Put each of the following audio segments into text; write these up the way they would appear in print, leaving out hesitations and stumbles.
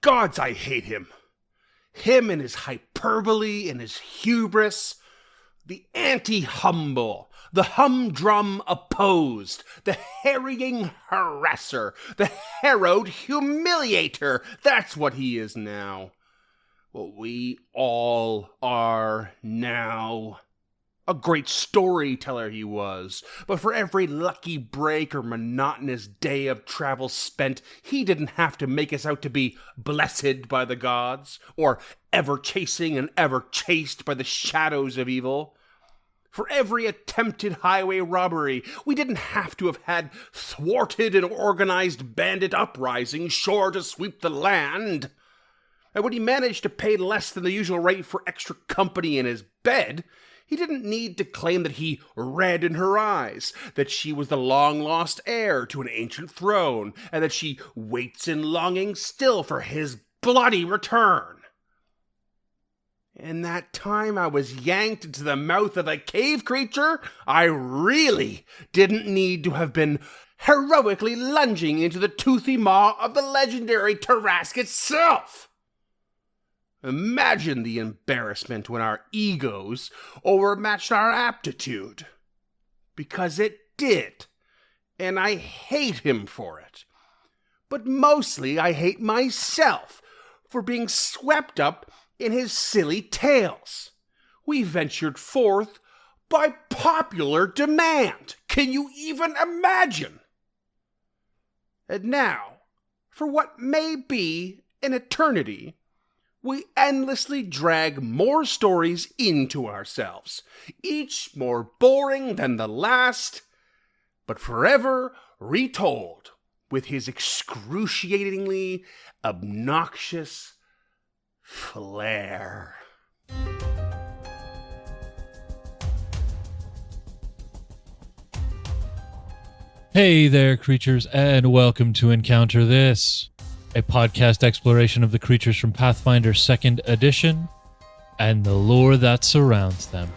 Gods, I hate him. Him and his hyperbole and his hubris. The anti-humble, the humdrum opposed, the harrying harasser, the harrowed humiliator. That's what he is now. What we all are now. A great storyteller he was, but for every lucky break or monotonous day of travel spent, he didn't have to make us out to be blessed by the gods, or ever chasing and ever chased by the shadows of evil. For every attempted highway robbery, we didn't have to have had thwarted and organized bandit uprisings sure to sweep the land. And when he managed to pay less than the usual rate for extra company in his bed, he didn't need to claim that he read in her eyes, that she was the long-lost heir to an ancient throne, and that she waits in longing still for his bloody return. In that time I was yanked into the mouth of a cave creature, I really didn't need to have been heroically lunging into the toothy maw of the legendary Tarask itself. Imagine the embarrassment when our egos overmatched our aptitude. Because it did, and I hate him for it. But mostly I hate myself for being swept up in his silly tales. We ventured forth by popular demand. Can you even imagine? And now, for what may be an eternity, we endlessly drag more stories into ourselves, each more boring than the last, but forever retold with his excruciatingly obnoxious flair. Hey there, creatures, and welcome to Encounter This, a podcast exploration of the creatures from Pathfinder 2nd Edition and the lore that surrounds them.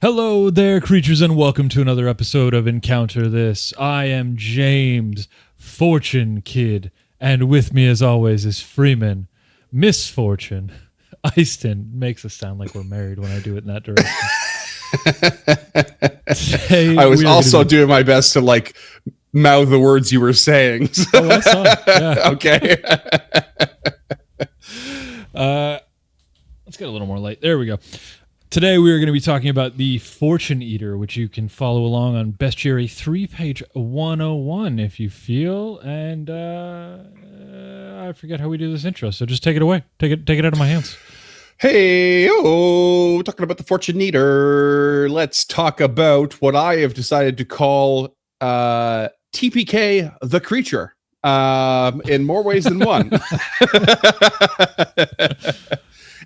Hello there, creatures, and welcome to another episode of Encounter This. I am James, Fortune Kid, and with me, as always, is Freeman, Misfortune. Easton makes us sound like we're married when I do it in that direction. I was also doing my best to mouth the words you were saying. Oh, I saw it. Yeah. Okay. Let's get a little more light. There we go. Today we are going to be talking about the Fortune Eater, which you can follow along on Bestiary 3, page 101 if you feel. And I forget how we do this intro, so just take it away. Take it out of my hands. Hey, talking about the Fortune Eater. Let's talk about what I have decided to call TPK the Creature in more ways than one.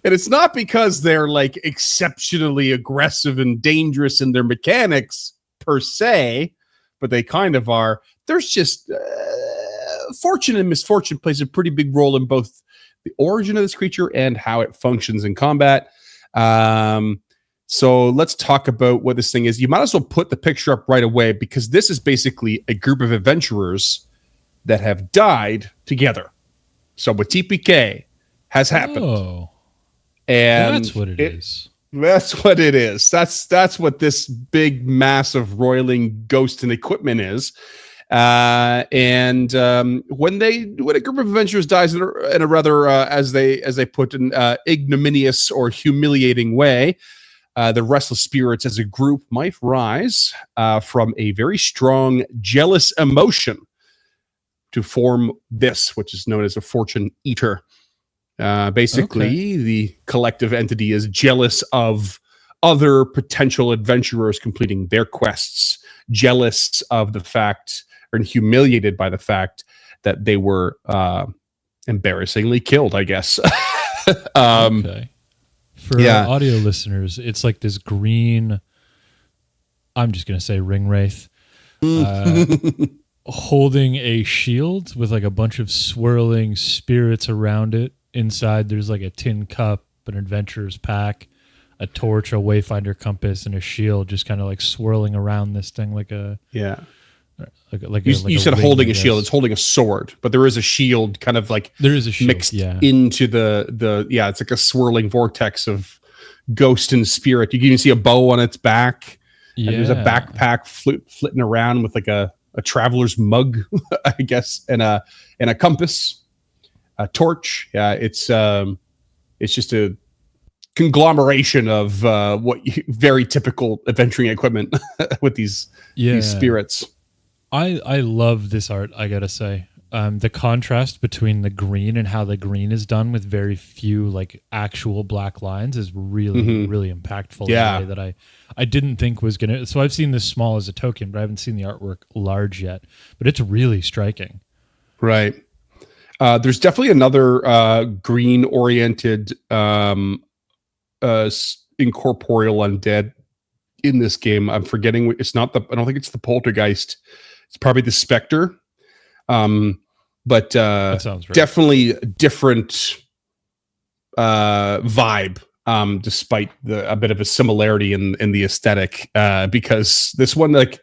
And it's not because they're exceptionally aggressive and dangerous in their mechanics per se, but they kind of are. There's just fortune and misfortune plays a pretty big role in both the origin of this creature and how it functions in combat. So let's talk about what this thing is. You might as well put the picture up right away because this is basically a group of adventurers that have died together. So what TPK has happened. Oh. And that's what it is. That's what it is. That's what this big, massive, roiling ghost and equipment is. When a group of adventurers dies in a rather, as they put, an ignominious or humiliating way, the restless spirits as a group might rise from a very strong, jealous emotion to form this, which is known as a Fortune Eater. Basically, The collective entity is jealous of other potential adventurers completing their quests, jealous of the fact, and humiliated by the fact that they were embarrassingly killed, I guess. Okay. For our audio listeners, it's like this green, I'm just going to say ring wraith, holding a shield with a bunch of swirling spirits around it. Inside, there's a tin cup an adventurer's pack, a torch, a wayfinder compass, and a shield, just kind of like swirling around this thing like a You said wing, holding I a shield. guess. It's holding a sword, but there is a shield kind of like There is a shield, mixed yeah. into the it's like a swirling vortex of ghost and spirit. You can even see a bow on its back. And there's a backpack flitting around with like a traveler's mug, I guess, and a compass, a torch. Yeah, it's just a conglomeration of very typical adventuring equipment with these spirits. I love this art, I gotta say. The contrast between the green and how the green is done with very few like actual black lines is really, really impactful in a way that I didn't think was gonna. So I've seen this small as a token, but I haven't seen the artwork large yet. But it's really striking. Right. There's definitely another green-oriented incorporeal undead in this game. I'm forgetting. It's not the. I don't think it's the poltergeist. It's probably the specter. But That sounds right. definitely different vibe. Despite a bit of a similarity in the aesthetic, because this one, like,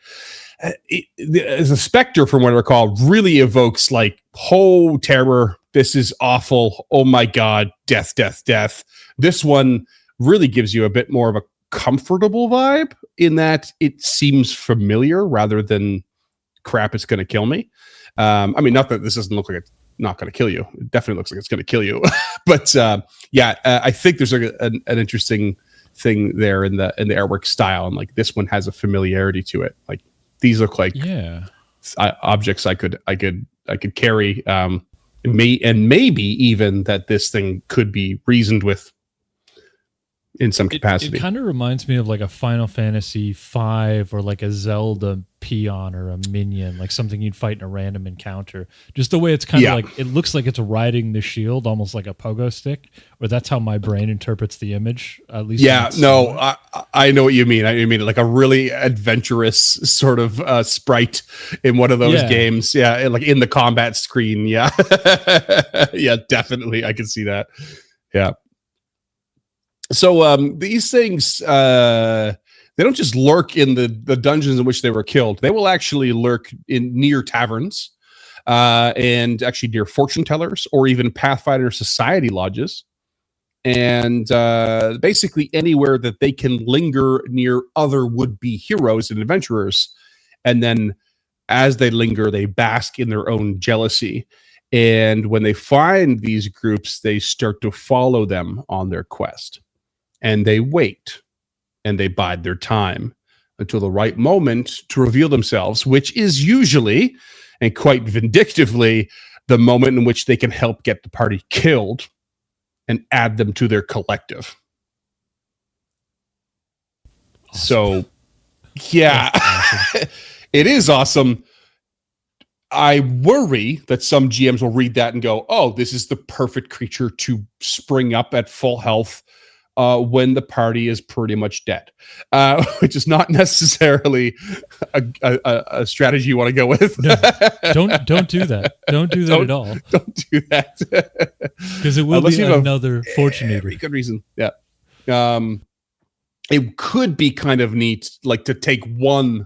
as a specter, from what I recall, really evokes like, oh, terror. This is awful. Oh my God, death, death, death. This one really gives you a bit more of a comfortable vibe in that it seems familiar rather than crap, it's going to kill me. I mean, not that this doesn't look like it's not going to kill you. It definitely looks like it's going to kill you. But I think there's an interesting thing there in the artwork style, and like this one has a familiarity to it. Like these look like objects I could carry. Maybe even that this thing could be reasoned with in some capacity. It kind of reminds me of like a Final Fantasy V or like a Zelda peon or a minion, like something you'd fight in a random encounter. Just the way it's kind of like, it looks like it's riding the shield, almost like a pogo stick, or that's how my brain interprets the image, at least. Yeah, no, I know what you mean. I mean like a really adventurous sort of sprite in one of those games. Yeah, like in the combat screen. Yeah. Yeah, definitely. I can see that. Yeah. So these things, they don't just lurk in the dungeons in which they were killed. They will actually lurk in near taverns, and actually near fortune tellers, or even Pathfinder Society lodges, and basically anywhere that they can linger near other would-be heroes and adventurers. And then as they linger, they bask in their own jealousy. And when they find these groups, they start to follow them on their quest. And they wait, and they bide their time until the right moment to reveal themselves, which is usually, and quite vindictively, the moment in which they can help get the party killed and add them to their collective. Awesome. So, yeah, awesome. It is awesome. I worry that some GMs will read that and go, oh, this is the perfect creature to spring up at full health when the party is pretty much dead, which is not necessarily a strategy you want to go with. No, don't do that. Don't do that at all. Don't do that, because it will be another fortune eater. Good reason. Yeah. It could be kind of neat, like to take one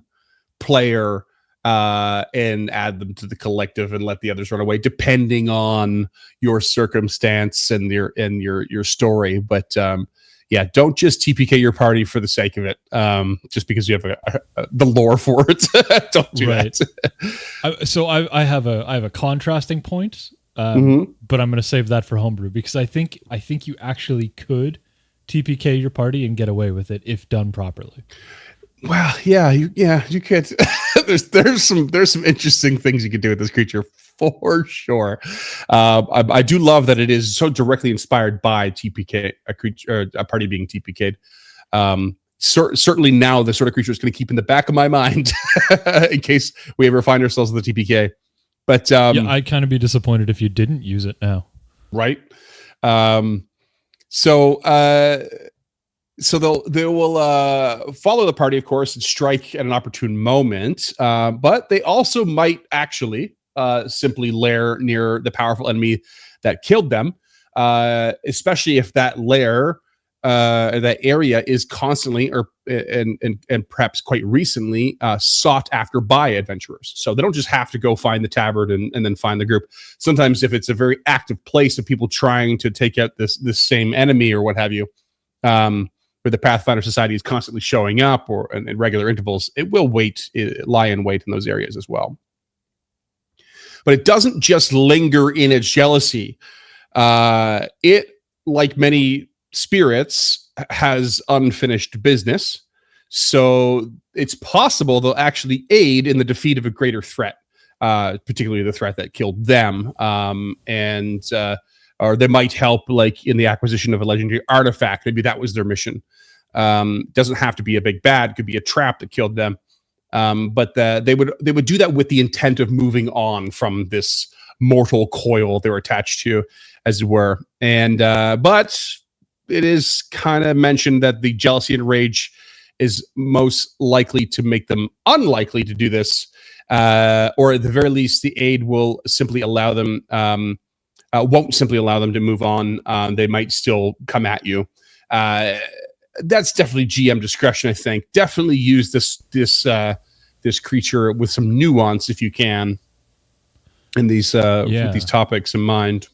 player and add them to the collective and let the others run away, depending on your circumstance and your story. But yeah, don't just TPK your party for the sake of it, just because you have the lore for it. Don't do that. So I have a contrasting point, but I'm going to save that for Homebrew, because I think you actually could TPK your party and get away with it if done properly. Well, you could. there's some interesting things you could do with this creature for sure. I do love that it is so directly inspired by TPK, a party being TPK'd. Certainly now the sort of creature is going to keep in the back of my mind in case we ever find ourselves with the TPK. But I'd kind of be disappointed if you didn't use it now. Right. So they will follow the party, of course, and strike at an opportune moment. But they also might actually simply lair near the powerful enemy that killed them, especially if that lair, that area is constantly and perhaps quite recently sought after by adventurers. So they don't just have to go find the tabard and then find the group. Sometimes if it's a very active place of people trying to take out this same enemy or what have you, where the Pathfinder Society is constantly showing up or in regular intervals, it will lie in wait in those areas as well. But it doesn't just linger in its jealousy. It, like many spirits, has unfinished business. So it's possible they'll actually aid in the defeat of a greater threat, particularly the threat that killed them. Or they might help, like in the acquisition of a legendary artifact. Maybe that was their mission. Doesn't have to be a big bad; could be a trap that killed them. But they would do that with the intent of moving on from this mortal coil they were attached to, as it were. And but it is kind of mentioned that the jealousy and rage is most likely to make them unlikely to do this, or at the very least, the aid will simply allow them. Won't simply allow them to move on. They might still come at you. That's definitely GM discretion, I think. Definitely use this creature with some nuance if you can, in these with these topics in mind.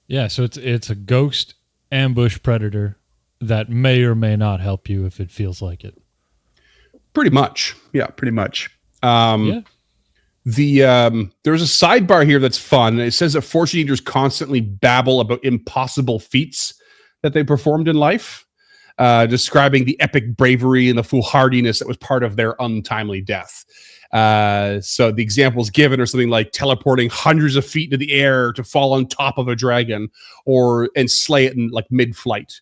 Yeah, so it's a ghost ambush predator that may or may not help you if it feels like it. Pretty much, yeah, pretty much. Yeah. There's a sidebar here that's fun. It says that fortune eaters constantly babble about impossible feats that they performed in life, describing the epic bravery and the foolhardiness that was part of their untimely death. So the examples given are something like teleporting hundreds of feet into the air to fall on top of a dragon, and slay it in like mid-flight.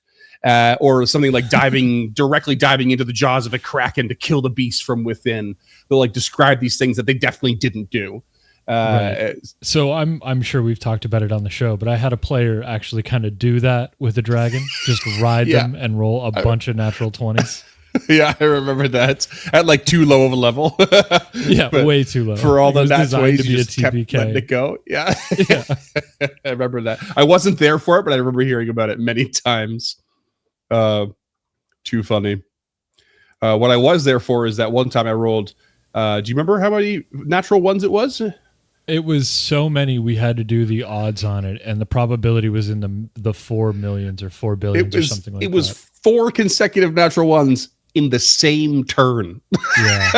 Or something like directly diving into the jaws of a kraken to kill the beast from within. They'll like describe these things that they definitely didn't do. Right. So I'm sure we've talked about it on the show, but I had a player actually kind of do that with a dragon, just ride them and roll a bunch of natural 20s. Yeah, I remember that at like too low of a level. Yeah, way too low. For all the natural ways, to be you a just kept TPK. letting it go. Yeah. Yeah. I remember that. I wasn't there for it, but I remember hearing about it many times. Too funny. What I was there for is that one time I rolled. Do you remember how many natural ones it was? It was so many we had to do the odds on it, and the probability was in the 4 millions or 4 billions or something like that. It was 4 consecutive natural ones in the same turn. Yeah.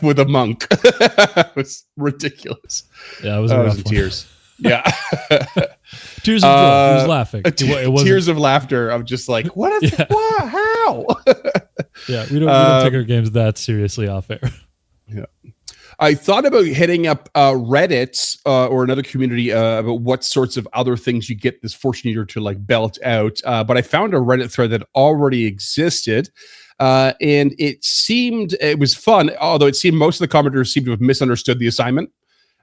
With a monk. It was ridiculous. Yeah, it was a rough one. Tears. Yeah. Tears of joy. He was laughing. Tears of laughter. I'm just like, what is what? How? Yeah, we don't take our games that seriously off air. Yeah. I thought about hitting up Reddit or another community about what sorts of other things you get this fortune eater to like belt out. But I found a Reddit thread that already existed. And it was fun, although it seemed most of the commenters seemed to have misunderstood the assignment.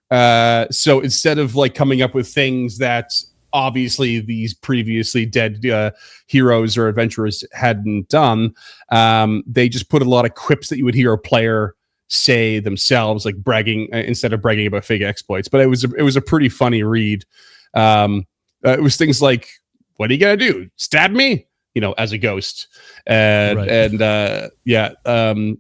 So instead of like coming up with things that obviously these previously dead heroes or adventurers hadn't done, they just put a lot of quips that you would hear a player say themselves, like bragging instead of bragging about fake exploits. But it was a pretty funny read. It was things like, "What are you gonna do? Stab me?" As a ghost,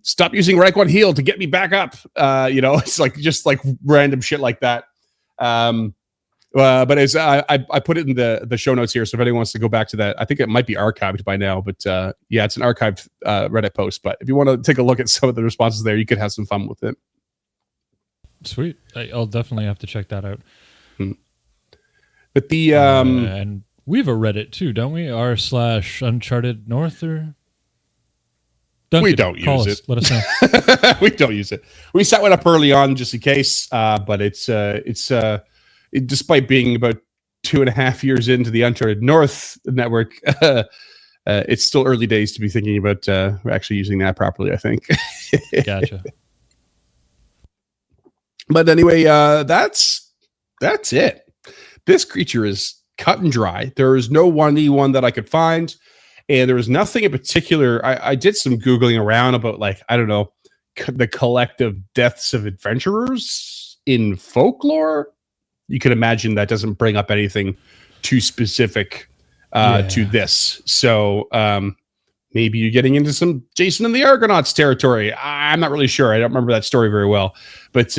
stop using rank 1 heal to get me back up. It's like just like random shit like that. But as I put it in the show notes here, so if anyone wants to go back to that, I think it might be archived by now. But it's an archived Reddit post. But if you want to take a look at some of the responses there, you could have some fun with it. Sweet, I'll definitely have to check that out. But the and we have a Reddit too, don't we? r/Uncharted North or Duncan, we don't use it. Let us know. We don't use it. We set one up early on just in case, but it's despite being about 2.5 years into the Uncharted North network, it's still early days to be thinking about actually using that properly, I think. Gotcha. But anyway, that's it. This creature is cut and dry. There is no 1E1 that I could find, and there was nothing in particular. I did some Googling around about, like, I don't know, the collective deaths of adventurers in folklore. You can imagine that doesn't bring up anything too specific to this. So maybe you're getting into some Jason and the Argonauts territory. I'm not really sure. I don't remember that story very well. But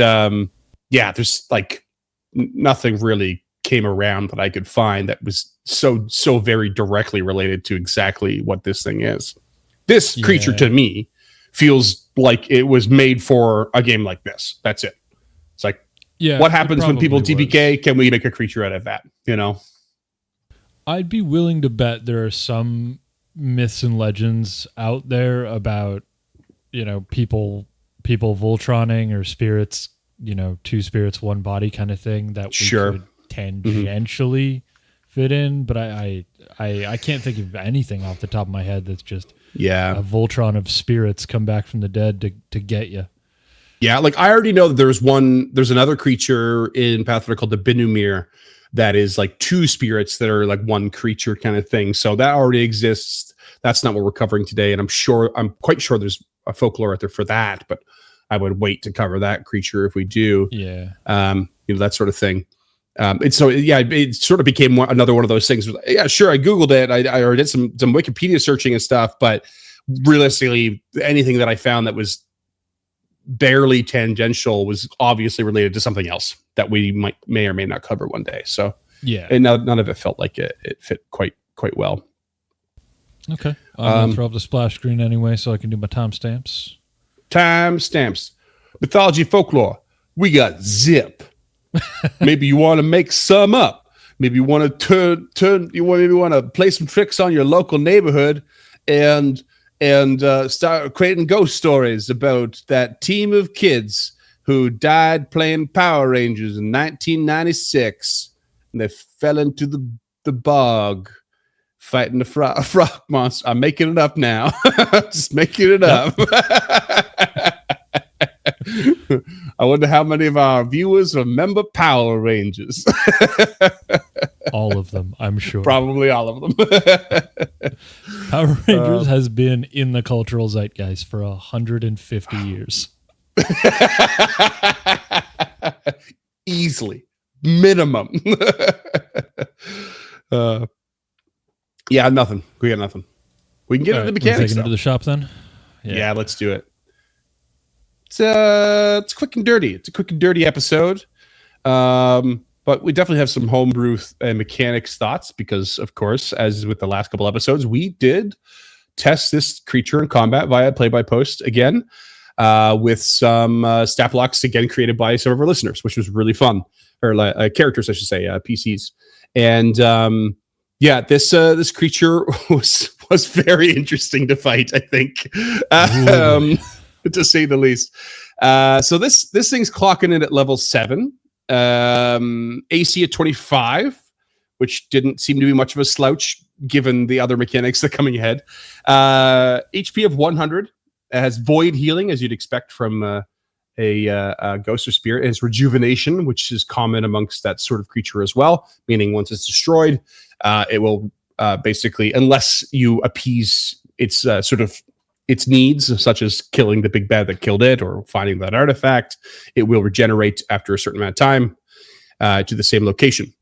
there's like nothing really came around that I could find that was so very directly related to exactly what this thing is. This creature to me feels like it was made for a game like this. That's it. It's like, what happens when people TPK? Can we make a creature out of that? You know, I'd be willing to bet there are some myths and legends out there about, people Voltroning or spirits, two spirits, one body kind of thing that we could tangentially fit in. But I can't think of anything off the top of my head that's just a Voltron of spirits come back from the dead to get you. Yeah, like I already know that there's another creature in Pathfinder called the Binumir that is like two spirits that are like one creature kind of thing. So that already exists. That's not what we're covering today. And I'm quite sure there's a folklore out there for that, but I would wait to cover that creature if we do. Yeah. That sort of thing. It sort of became another one of those things. Yeah, sure. I Googled it. I did some Wikipedia searching and stuff, but realistically, anything that I found that was barely tangential was obviously related to something else that we may or may not cover one day. So and none of it felt like it fit quite well. Okay, I'm gonna throw up the splash screen anyway, so I can do my timestamps. Mythology folklore. We got zip. Maybe you want to make some up. Maybe you want to maybe want to play some tricks on your local neighborhood and start creating ghost stories about that team of kids who died playing Power Rangers in 1996, and they fell into the bog fighting the frog monster. I'm making it up now. Just making it up. I wonder how many of our viewers remember Power Rangers. All of them, I'm sure. Probably all of them. Power Rangers has been in the cultural zeitgeist for 150 years. Easily. Minimum. Nothing. We got nothing. We can get into the mechanics. Take it into the shop then? Yeah, let's do it. It's quick and dirty. It's a quick and dirty episode. But we definitely have some homebrew and mechanics thoughts because, of course, as with the last couple episodes, we did test this creature in combat via play-by-post again with some stat blocks again created by some of our listeners, which was really fun. Or characters, I should say, PCs. And this creature was very interesting to fight, I think, to say the least. So this thing's clocking in at level 7. AC at 25, which didn't seem to be much of a slouch given the other mechanics that are coming ahead. HP of 100. It has void healing, as you'd expect from a ghost or spirit. It has rejuvenation, which is common amongst that sort of creature as well, meaning once it's destroyed, it will basically, unless you appease its its needs, such as killing the big bad that killed it or finding that artifact, it will regenerate after a certain amount of time to the same location.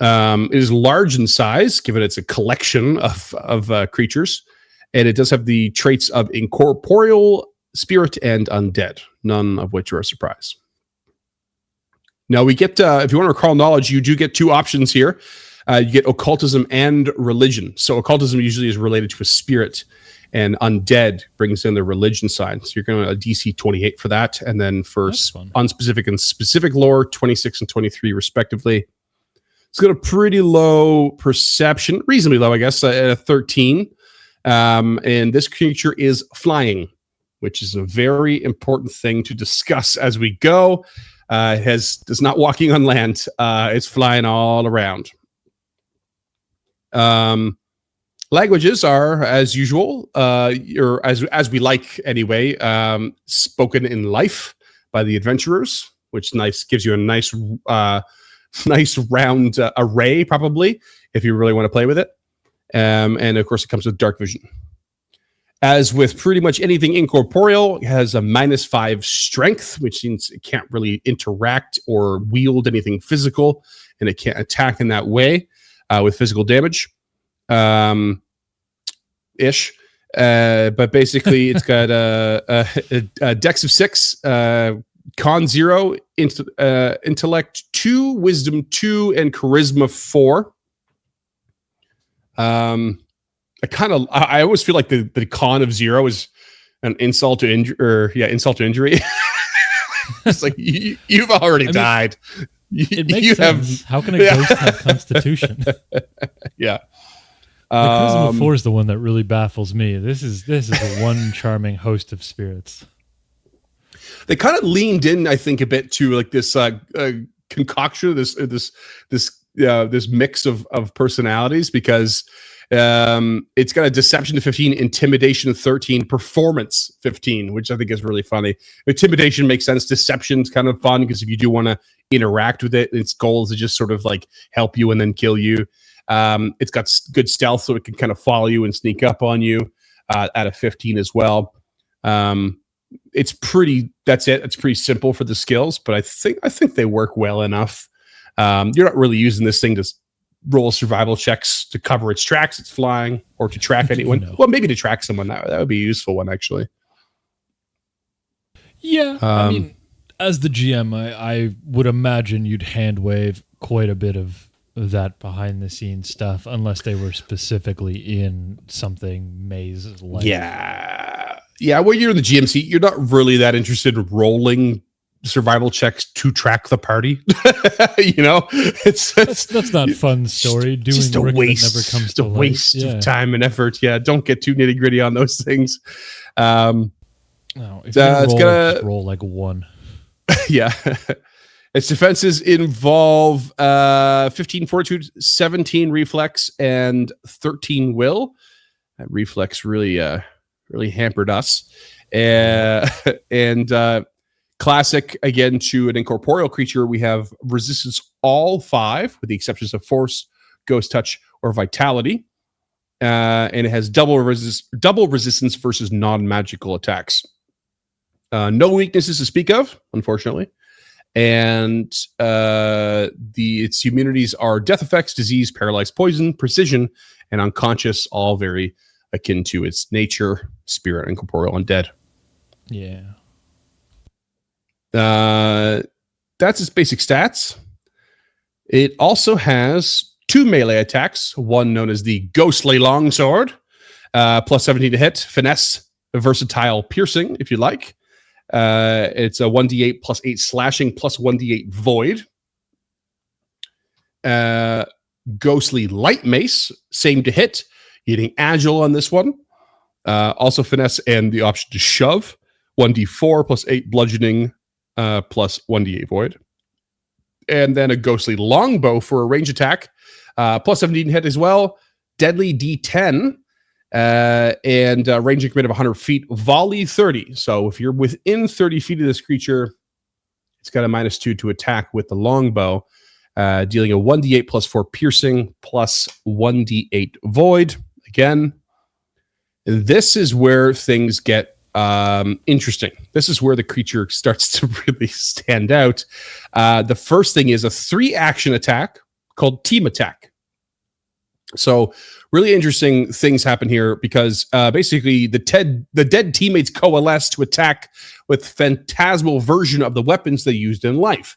It is large in size, given it's a collection of creatures, and it does have the traits of incorporeal, spirit, and undead, none of which are a surprise. Now we get, if you want to recall knowledge, you do get two options here. You get occultism and religion. So occultism usually is related to a spirit, and undead brings in the religion side. So you're going to a DC 28 for that. And then for unspecific and specific lore, 26 and 23 respectively. It's got a pretty low perception, reasonably low, I guess, at a 13. And this creature is flying, which is a very important thing to discuss as we go. It's not walking on land. It's flying all around. Languages are, as usual, or as we like anyway, spoken in life by the adventurers, which gives you a nice round array, probably, if you really want to play with it. And of course, it comes with dark vision. As with pretty much anything incorporeal, it has a -5 strength, which means it can't really interact or wield anything physical, and it can't attack in that way. with physical damage. Ish. But basically, it's got a dex of 6, con 0, intellect 2, wisdom 2, and charisma 4. I always feel like the con of 0 is an insult to injury. It's like you've already died. It makes sense. How can a ghost have constitution? Yeah. The charisma 4 is the one that really baffles me. This is the one charming host of spirits. They kind of leaned in, I think, a bit to like this concoction, this mix of personalities, because it's got a deception to 15, intimidation 13, performance 15, which I think is really funny. Intimidation makes sense. Deception's kind of fun because if you do want to interact with it, its goal is to just sort of like help you and then kill you. It's got good stealth, so it can kind of follow you and sneak up on you at a 15 as well. It's pretty simple for the skills, but I think they work well enough. You're not really using this thing to roll survival checks to cover its tracks. It's flying, or to track anyone. No. Well, maybe to track someone. That would be a useful one, actually. Yeah, I mean, as the GM, I would imagine you'd hand wave quite a bit of that behind the scenes stuff, unless they were specifically in something maze like. Yeah. When you're in the GM seat, you're not really that interested in rolling survival checks to track the party. That's not fun story. Doing just a waste. Never comes just a waste of time and effort. Yeah, don't get too nitty gritty on those things. No, if you just roll like 1. Yeah. Its defenses involve 15 fortitude, 17 reflex, and 13 will. That reflex really hampered us. And classic, again, to an incorporeal creature, we have resistance all 5, with the exceptions of force, ghost touch, or vitality. And it has double resistance versus non-magical attacks. No weaknesses to speak of, unfortunately. And its immunities are death effects, disease, paralyzed, poison, precision, and unconscious, all very akin to its nature, spirit, incorporeal, undead. Yeah. That's its basic stats. It also has 2 melee attacks, one known as the Ghostly Longsword, plus 17 to hit, finesse, versatile, piercing, if you like. It's a 1d8 plus 8 slashing plus 1d8 void. Ghostly Light Mace, same to hit, getting agile on this one. Also finesse and the option to shove, 1d4 plus 8 bludgeoning, plus 1d8 void. And then a Ghostly Longbow for a range attack, plus 17 hit as well, deadly d10, and range increment of 100 feet, volley 30. So if you're within 30 feet of this creature, it's got a -2 to attack with the longbow, dealing a 1d8 plus 4 piercing, plus 1d8 void. Again, this is where things get interesting. This is where the creature starts to really stand out. The first thing is a 3-action attack called Team Attack. So really interesting things happen here because basically the dead teammates coalesce to attack with phantasmal version of the weapons they used in life,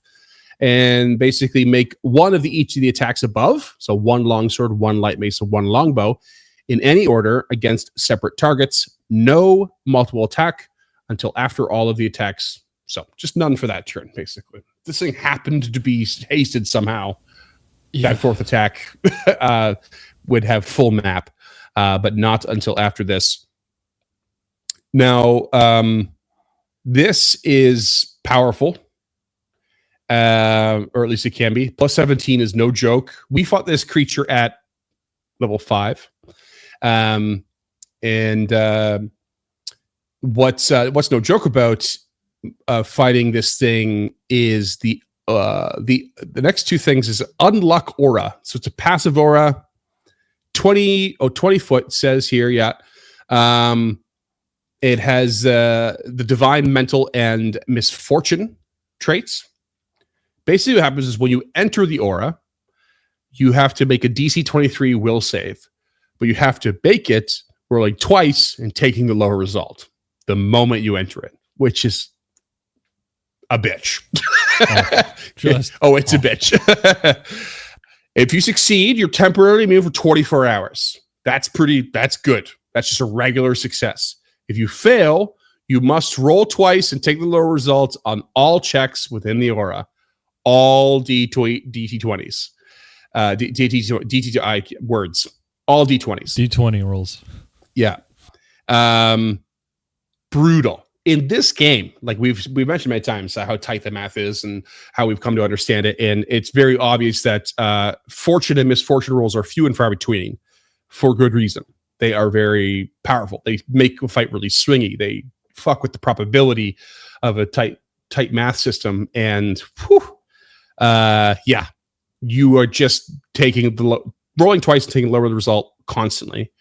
and basically make one of each of the attacks above. So 1 longsword, 1 light mace, and 1 longbow in any order against separate targets. No multiple attack until after all of the attacks. So just none for that turn, basically. This thing happened to be hasted somehow. Yeah. That 4th attack would have full map, but not until after this. Now, this is powerful, or at least it can be. Plus 17 is no joke. We fought this creature at level 5. What's no joke about fighting this thing is the next 2 things is Unluck Aura. So it's a passive aura, 20 foot says here. Yeah. It has the divine, mental, and misfortune traits. Basically what happens is when you enter the aura, you have to make a DC 23 will save, but you have to bake it rolling twice and taking the lower result the moment you enter it, which is a bitch. It's a bitch. If you succeed, you're temporarily immune for 24 hours. That's good. That's just a regular success. If you fail, you must roll twice and take the lower results on all checks within the aura. All DT20s. DTI words. All D20s. D20 rolls. Yeah. Brutal. In this game, like we've mentioned many times, how tight the math is and how we've come to understand it. And it's very obvious that fortune and misfortune rolls are few and far between for good reason. They are very powerful. They make a fight really swingy. They fuck with the probability of a tight math system. And you are just taking rolling twice and taking lower the result constantly.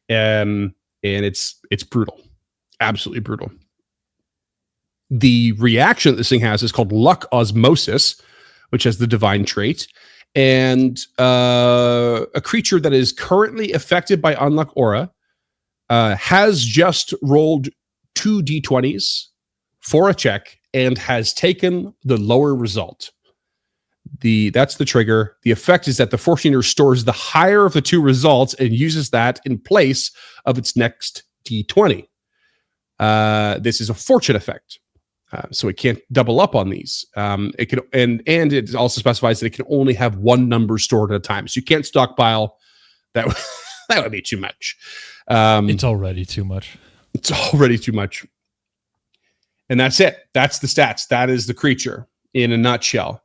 And it's brutal. Absolutely brutal. The reaction that this thing has is called luck osmosis, which has the divine trait. And a creature that is currently affected by unluck aura has just rolled 2 d20s for a check and has taken the lower result. That's the trigger. The effect is that the fortune eater stores the higher of the 2 results and uses that in place of its next d20. This is a fortune effect. So it can't double up on these. It can, and it also specifies that it can only have 1 number stored at a time. So you can't stockpile. That would be too much. It's already too much. It's already too much. And that's it. That's the stats. That is the creature in a nutshell.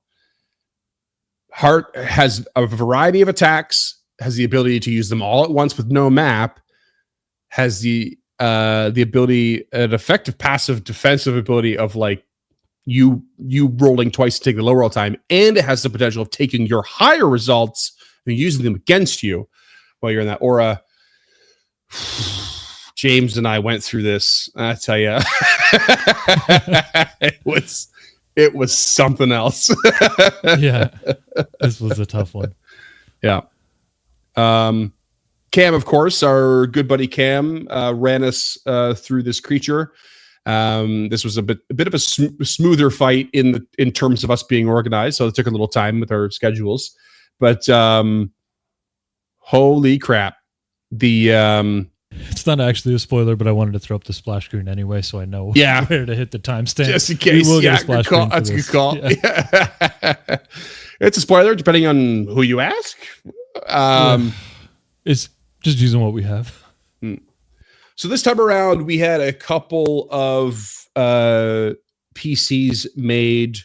Heart has a variety of attacks, has the ability to use them all at once with no map, has the ability, an effective passive defensive ability of like you rolling twice to take the lower all time, and it has the potential of taking your higher results and using them against you while you're in that aura. James and I went through this. I tell you, it was something else. Yeah, this was a tough one. Yeah. Cam, of course, our good buddy Cam, ran us through this creature. This was a bit of a smoother fight in terms of us being organized, so it took a little time with our schedules. But holy crap, it's not actually a spoiler, but I wanted to throw up the splash screen anyway, so I know where to hit the timestamp. Just in case. We will get a splash screen. That's a good call. Yeah. It's a spoiler, depending on who you ask. It's just using what we have. So this time around, we had a couple of PCs made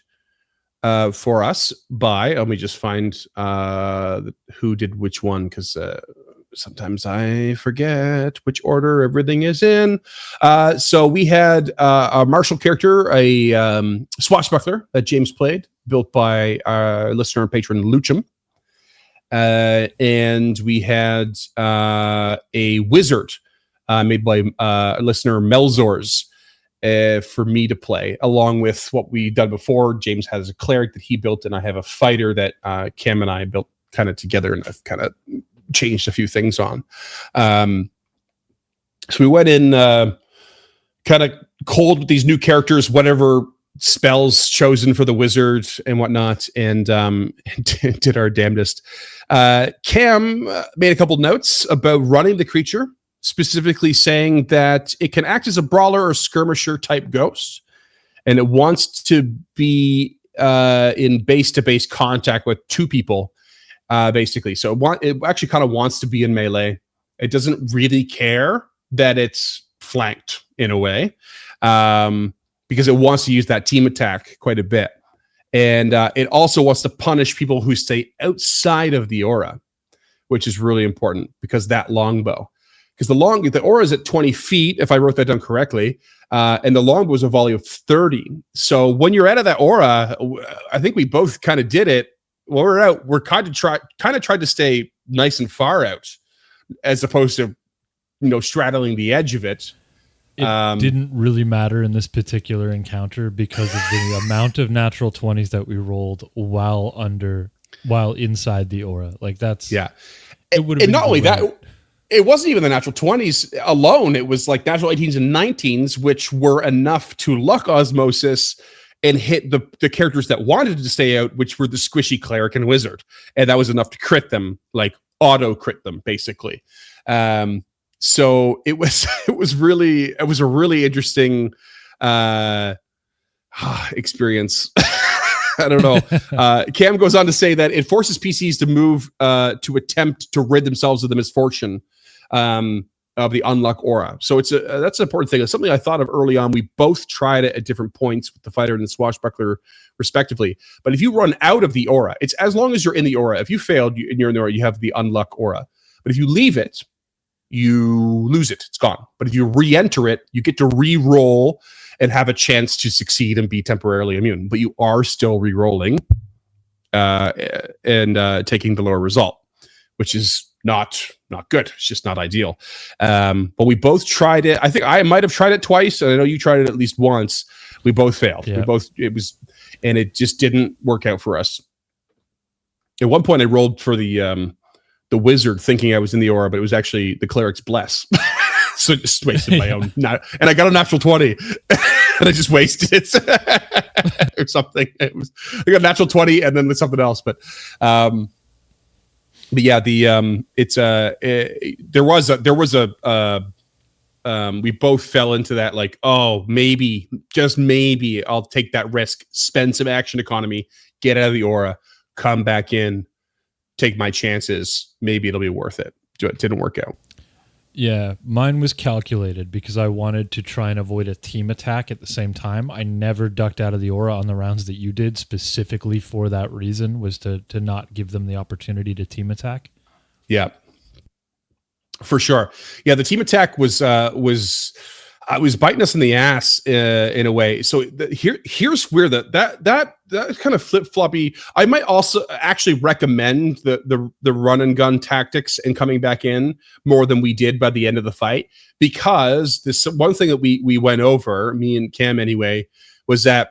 for us by. Let me just find who did which one, because sometimes I forget which order everything is in. So we had a martial character, a swashbuckler that James played, built by our listener and patron Luchum. And we had a wizard made by listener Melzors for me to play, along with what we done before. James has a cleric that he built, and I have a fighter that Cam and I built kind of together, and I've kind of changed a few things on. So we went in kind of cold with these new characters, whatever spells chosen for the wizard and whatnot, and did our damnedest. Cam made a couple notes about running the creature, specifically saying that it can act as a brawler or skirmisher type ghost, and it wants to be in base-to-base contact with 2 people, basically. So it actually kind of wants to be in melee. It doesn't really care that it's flanked in a way, because it wants to use that team attack quite a bit. And it also wants to punish people who stay outside of the aura, which is really important, because that longbow. Because the aura is at 20 feet, if I wrote that down correctly, and the longbow is a volley of 30. So when you're out of that aura, I think we both kind of did it. When we're out, we're tried to stay nice and far out, as opposed to, straddling the edge of it. It didn't really matter in this particular encounter because of the amount of natural 20s that we rolled while under while inside the aura. Like that's Yeah. It would have And been not only great. that, it wasn't even the natural 20s alone. It was like natural 18s and 19s, which were enough to luck osmosis and hit the characters that wanted to stay out, which were the squishy cleric and wizard. And that was enough to crit them, like auto crit them, basically. So it was a really interesting experience. I don't know. Cam goes on to say that it forces PCs to move to attempt to rid themselves of the misfortune of the unluck aura. So that's an important thing. It's something I thought of early on. We both tried it at different points with the fighter and the swashbuckler, respectively. But if you run out of the aura, it's as long as you're in the aura. If you failed and you're in the aura, you have the unluck aura. But if you leave it, you lose it. It's gone. But if you re-enter it, you get to re-roll and have a chance to succeed and be temporarily immune. But you are still re-rolling and taking the lower result, which is not good. It's just not ideal. But we both tried it. I think I might have tried it twice. I know you tried it at least once. We both failed. Yeah. It just didn't work out for us. At one point I rolled for the wizard thinking I was in the aura, but it was actually the cleric's bless. So I just wasted my own. And I got a natural 20 and I just wasted it or something. I got a natural 20 and then something else. But yeah, there was we both fell into that, like, oh, maybe, just maybe I'll take that risk, spend some action economy, get out of the aura, come back in, take my chances. Maybe it'll be worth it. It didn't work out. Yeah, mine was calculated because I wanted to try and avoid a team attack at the same time. I never ducked out of the aura on the rounds that you did, specifically for that reason, was to not give them the opportunity to team attack. Yeah, for sure. Yeah, the team attack was biting us in the ass in a way. So here's where that kind of flip floppy. I might also actually recommend the run and gun tactics and coming back in more than we did by the end of the fight, because this one thing that we went over, me and Cam anyway, was that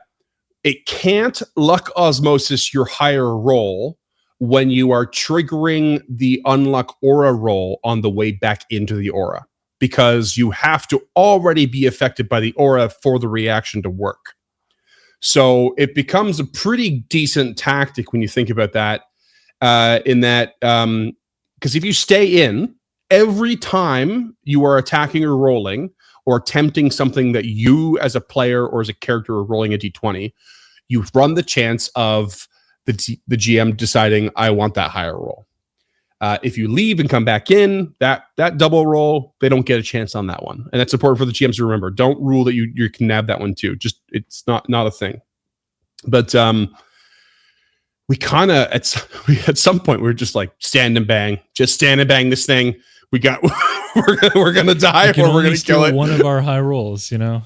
it can't luck osmosis your higher roll when you are triggering the unluck aura roll on the way back into the aura, because you have to already be affected by the aura for the reaction to work. So it becomes a pretty decent tactic when you think about that, in that, because if you stay in, every time you are attacking or rolling or attempting something that you as a player or as a character are rolling a d20, you run the chance of the GM deciding, I want that higher roll. If you leave and come back in, that double roll, they don't get a chance on that one. And that's important for the GMs to remember. Don't rule that you can nab that one too. Just, it's not a thing. But we kind of, at some point, we were just like, stand and bang this thing. We got, we're going to die or we're going to kill it. One of our high rolls, you know?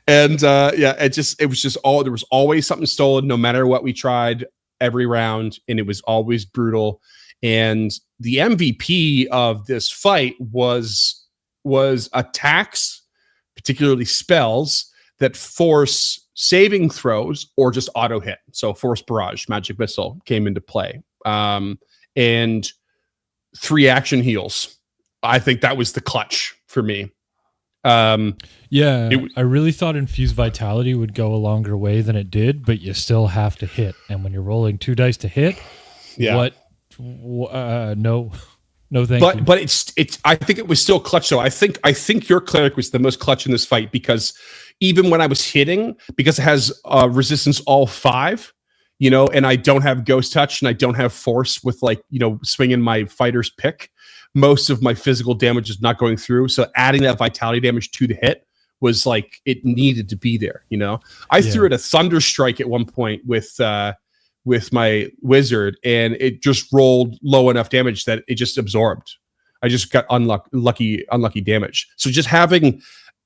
And yeah, it was just there was always something stolen no matter what we tried every round. And it was always brutal. And the MVP of this fight was attacks, particularly spells, that force saving throws or just auto hit. So Force Barrage, Magic Missile came into play. And 3 action heals. I think that was the clutch for me. I really thought Infused Vitality would go a longer way than it did, but you still have to hit. And when you're rolling 2 dice to hit, no thank you. But it's I think it was still clutch though. I think your cleric was the most clutch in this fight, because even when I was hitting, because it has resistance all 5, you know, and I don't have ghost touch and I don't have force with, like, you know, swinging my fighter's pick, most of my physical damage is not going through. So adding that vitality damage to the hit was like, it needed to be there, you know. I threw it a Thunder Strike at one point with my wizard, and it just rolled low enough damage that it just absorbed. I just got unlucky damage. So just having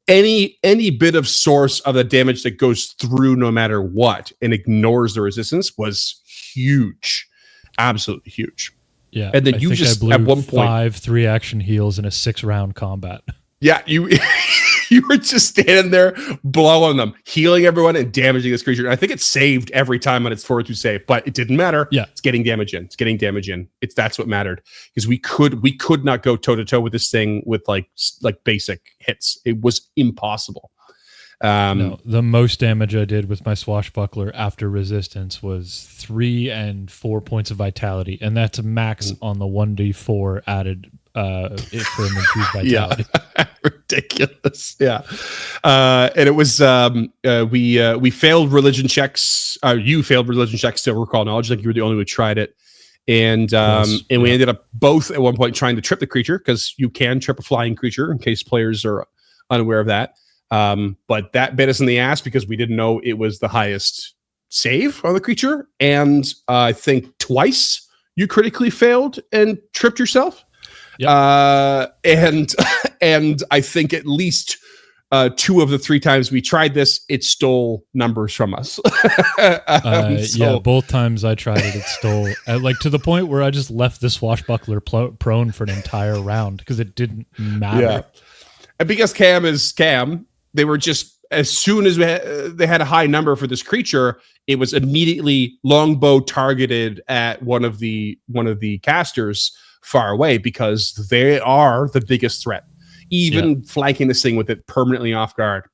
any bit of source of the damage that goes through no matter what and ignores the resistance was huge, absolutely huge. Yeah, and then I you think just I blew at one point 5 3-action heals in a 6-round combat. Yeah, you you were just standing there blowing them, healing everyone and damaging this creature. And I think it saved every time on its forward to save, but it didn't matter. Yeah, it's getting damage in. It's getting damage in. That's what mattered, because we could not go toe to toe with this thing with like basic hits. It was impossible. No, the most damage I did with my swashbuckler after resistance was 3 and 4 points of vitality, and that's a max on the 1d4 added for an infused vitality. Yeah. Ridiculous. Yeah. And it was we failed religion checks. You failed religion checks to recall knowledge. I think you were the only one who tried it. And we ended up both at one point trying to trip the creature, because you can trip a flying creature, in case players are unaware of that. But that bit us in the ass because we didn't know it was the highest save on the creature. And I think twice you critically failed and tripped yourself. Yep. And I think at least 2 of the 3 times we tried this, it stole numbers from us. Yeah, both times I tried it stole, like to the point where I just left the swashbuckler prone for an entire round because it didn't matter. Yeah. And because Cam is Cam, they were just, as soon as they had a high number for this creature, it was immediately longbow targeted at one of the casters far away, because they are the biggest threat. Even flanking this thing with it permanently off guard,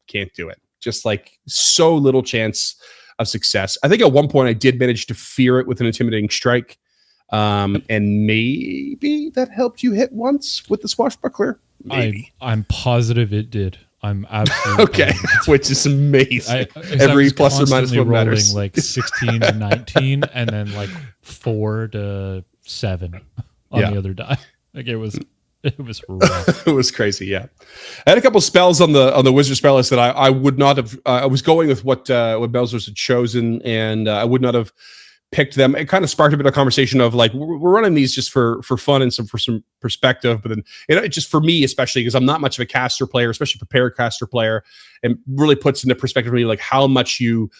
can't do it. Just like so little chance of success. I think at one point I did manage to fear it with an intimidating strike, and maybe that helped you hit once with the swashbuckler. Maybe. I'm positive it did. I'm absolutely okay, which is amazing. Every plus or minus one matters. Like 16 to 19, and then like 4 to 7 on the other die. Like it was rough. It was crazy. Yeah, I had a couple spells on the wizard spell list that I would not have. I was going with what Belzers had chosen, and I would not have picked them. It kind of sparked a bit of conversation of like, we're running these just for fun and for some perspective, but then it just, for me especially, because I'm not much of a caster player, especially prepared caster player, and really puts into perspective for me like how much you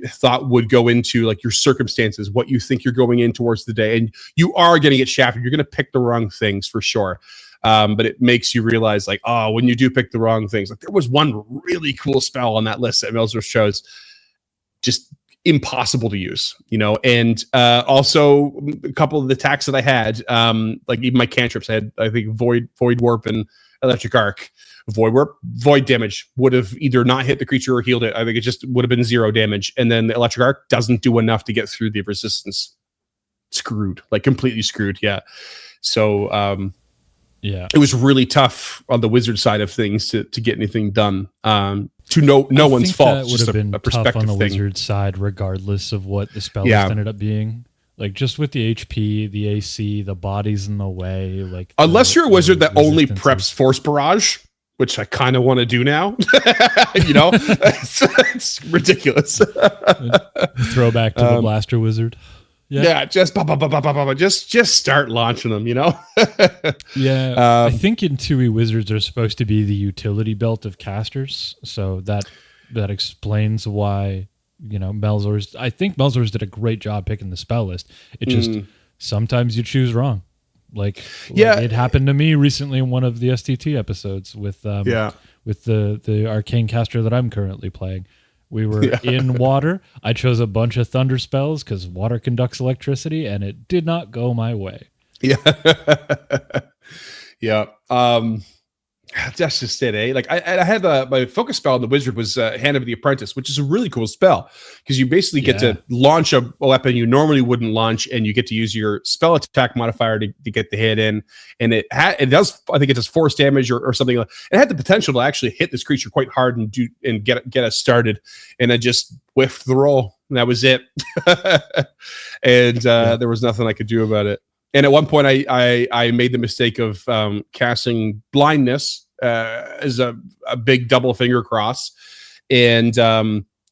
thought would go into like your circumstances, what you think you're going in towards the day, and you are going to get shafted. You're going to pick the wrong things for sure. But it makes you realize like, when you do pick the wrong things, like there was one really cool spell on that list that Melzer chose, just impossible to use, and also a couple of the attacks that I had, like even my cantrips, I had, I think, void warp and electric arc. Void damage would have either not hit the creature or healed it. I think it just would have been 0 damage, and then the electric arc doesn't do enough to get through the resistance. Screwed, like completely screwed. Yeah. So yeah, it was really tough on the wizard side of things to get anything done. To no one's fault. That would have been tough on the wizard side, regardless of what the spell list ended up being. Like just with the HP, the AC, the body's in the way. Like unless you're a wizard that only preps force barrage, which I kind of want to do now. It's ridiculous. Throwback to the blaster wizard. Yeah, just start launching them, Yeah, I think in 2e wizards are supposed to be the utility belt of casters, so that explains why Melzor's. I think Melzor's did a great job picking the spell list. It just sometimes you choose wrong. Like it happened to me recently in one of the STT episodes with the arcane caster that I'm currently playing. We were in water. I chose a bunch of thunder spells because water conducts electricity, and it did not go my way. Yeah. Yeah. That's just it, eh? Like I had my focus spell on the wizard was Hand of the Apprentice, which is a really cool spell because you basically get to launch a weapon you normally wouldn't launch, and you get to use your spell attack modifier to get the hit in. And it does, I think it does force damage or something. It had the potential to actually hit this creature quite hard and get us started. And I just whiffed the roll, and that was it. And there was nothing I could do about it. And at one point, I made the mistake of casting blindness as a big double finger cross. And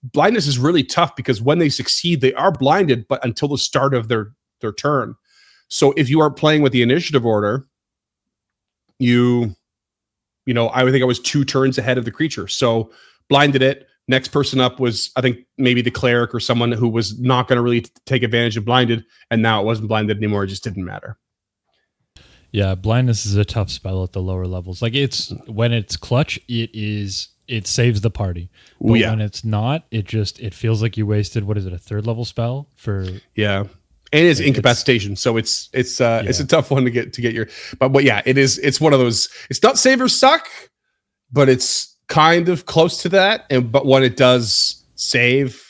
blindness is really tough because when they succeed, they are blinded, but until the start of their turn. So if you are playing with the initiative order, I would think I was 2 turns ahead of the creature. So blinded it. Next person up was, I think, maybe the cleric or someone who was not going to really take advantage of blinded, and now it wasn't blinded anymore. It just didn't matter. Yeah, blindness is a tough spell at the lower levels. Like it's when it's clutch, it saves the party. But when it's not, it feels like you wasted, what is it, a third level spell for Yeah. And it's incapacitation, so it's a tough one to get your. But yeah, it's one of those. It's not save or suck, but it's kind of close to that. But when it does save,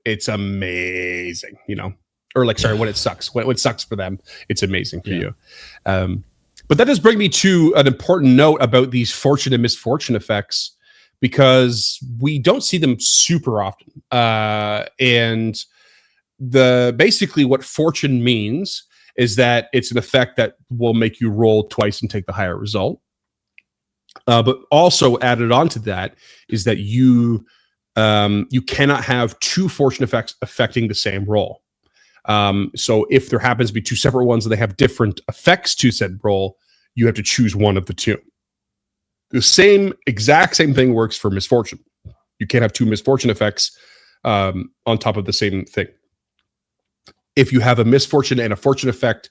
it's amazing, Or when it sucks. When it sucks for them, it's amazing for you. But that does bring me to an important note about these fortune and misfortune effects, because we don't see them super often. And basically what fortune means is that it's an effect that will make you roll twice and take the higher result. But also added on to that is that you cannot have two fortune effects affecting the same roll. So if there happens to be two separate ones and they have different effects to said roll, you have to choose one of the two. The exact same thing works for misfortune. You can't have two misfortune effects on top of the same thing. If you have a misfortune and a fortune effect,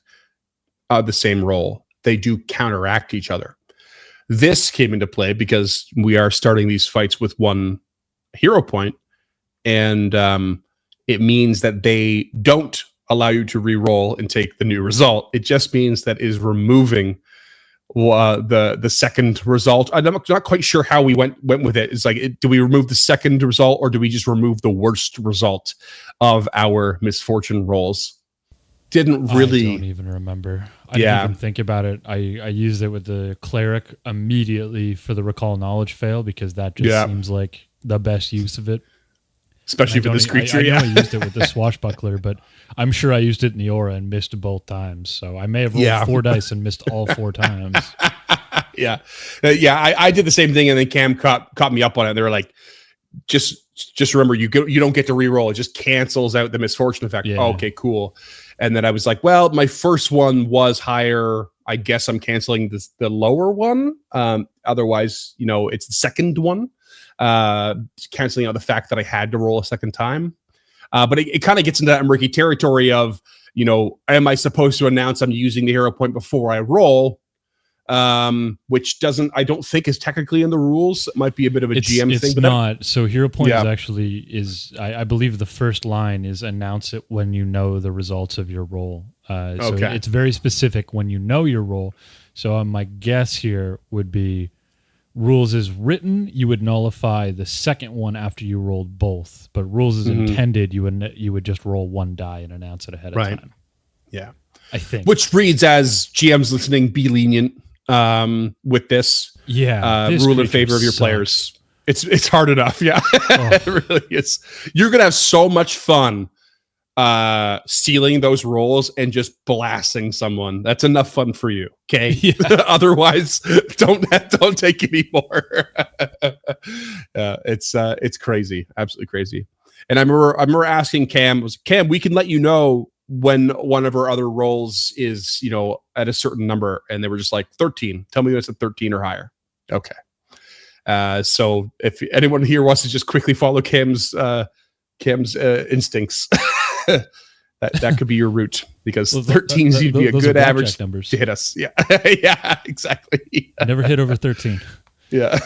the same roll, they do counteract each other. This came into play because we are starting these fights with one hero point, and it means that they don't allow you to re-roll and take the new result. It just means that is removing the second result. I'm not quite sure how we went with it. It's like, do we remove the second result, or do we just remove the worst result of our misfortune rolls? Didn't really. I don't even remember. I didn't even think about it. I used it with the cleric immediately for the recall knowledge fail, because that just seems like the best use of it. Especially for this creature. I know I used it with the swashbuckler, but I'm sure I used it in the aura and missed both times. So I may have rolled 4 dice and missed all 4 times. I did the same thing, and then Cam caught me up on it. They were like, just remember, you don't get to re-roll. It just cancels out the misfortune effect. Yeah. Oh, okay, cool. And then I was like, well, my first one was higher. I guess I'm canceling the lower one. Otherwise, it's the second one. Canceling out the fact that I had to roll a second time. But it kind of gets into that murky territory of, am I supposed to announce I'm using the hero point before I roll? Which I don't think is technically in the rules. It might be a bit of a GM thing. It's not. So hero point is I believe the first line is announce it when you know the results of your roll. So it's very specific when you know your roll. So my guess here would be, rules is written, you would nullify the second one after you rolled both. But rules is intended, you would just roll 1 die and announce it ahead of time. Yeah, I think. Which reads, as GMs listening, be lenient with this. This rule in favor of your players. It's hard enough. Yeah, it really is. You're gonna have so much fun stealing those rolls and just blasting someone. That's enough fun for you. Okay. Otherwise, don't take any more. It's crazy. Absolutely crazy. And I remember asking Cam, we can let you know when one of our other rolls is, at a certain number. And they were just like 13. Tell me when it's a 13 or higher. Okay. So if anyone here wants to just quickly follow Cam's instincts, that could be your route, because 13 seems to be a good average numbers to hit us. Yeah. Yeah, exactly. Never hit over 13. Yeah.